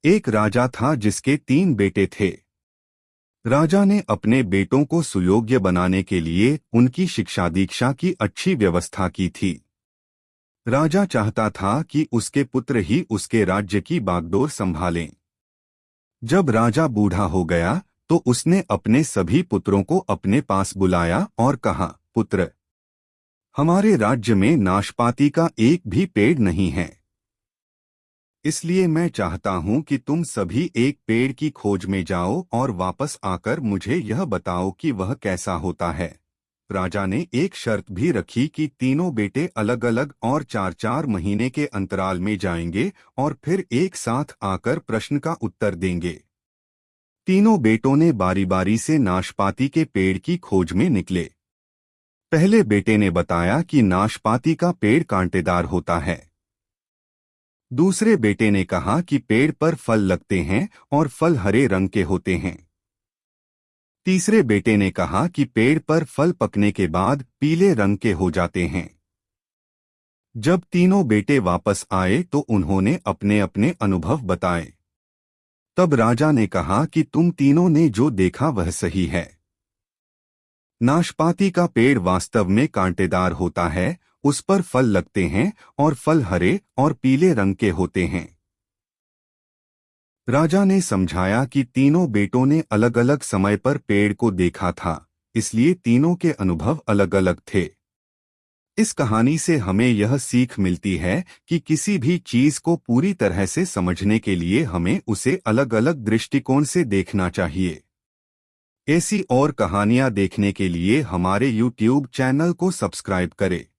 एक राजा था जिसके 3 बेटे थे। राजा ने अपने बेटों को सुयोग्य बनाने के लिए उनकी शिक्षा दीक्षा की अच्छी व्यवस्था की थी। राजा चाहता था कि उसके पुत्र ही उसके राज्य की बागडोर संभालें। जब राजा बूढ़ा हो गया तो उसने अपने सभी पुत्रों को अपने पास बुलाया और कहा, पुत्र, हमारे राज्य में नाशपाती का एक भी पेड़ नहीं है। इसलिए मैं चाहता हूं कि तुम सभी एक पेड़ की खोज में जाओ और वापस आकर मुझे यह बताओ कि वह कैसा होता है। राजा ने एक शर्त भी रखी कि तीनों बेटे अलग अलग और 4-4 महीने के अंतराल में जाएंगे और फिर एक साथ आकर प्रश्न का उत्तर देंगे। तीनों बेटों ने बारी बारी से नाशपाती के पेड़ की खोज में निकले। पहले बेटे ने बताया कि नाशपाती का पेड़ कांटेदार होता है। दूसरे बेटे ने कहा कि पेड़ पर फल लगते हैं और फल हरे रंग के होते हैं। तीसरे बेटे ने कहा कि पेड़ पर फल पकने के बाद पीले रंग के हो जाते हैं। जब तीनों बेटे वापस आए तो उन्होंने अपने अपने अनुभव बताए। तब राजा ने कहा कि तुम तीनों ने जो देखा वह सही है। नाशपाती का पेड़ वास्तव में कांटेदार होता है, उस पर फल लगते हैं और फल हरे और पीले रंग के होते हैं। राजा ने समझाया कि तीनों बेटों ने अलग अलग समय पर पेड़ को देखा था, इसलिए तीनों के अनुभव अलग अलग थे। इस कहानी से हमें यह सीख मिलती है कि किसी भी चीज को पूरी तरह से समझने के लिए हमें उसे अलग अलग दृष्टिकोण से देखना चाहिए। ऐसी और कहानियां देखने के लिए हमारे YouTube चैनल को सब्सक्राइब करें।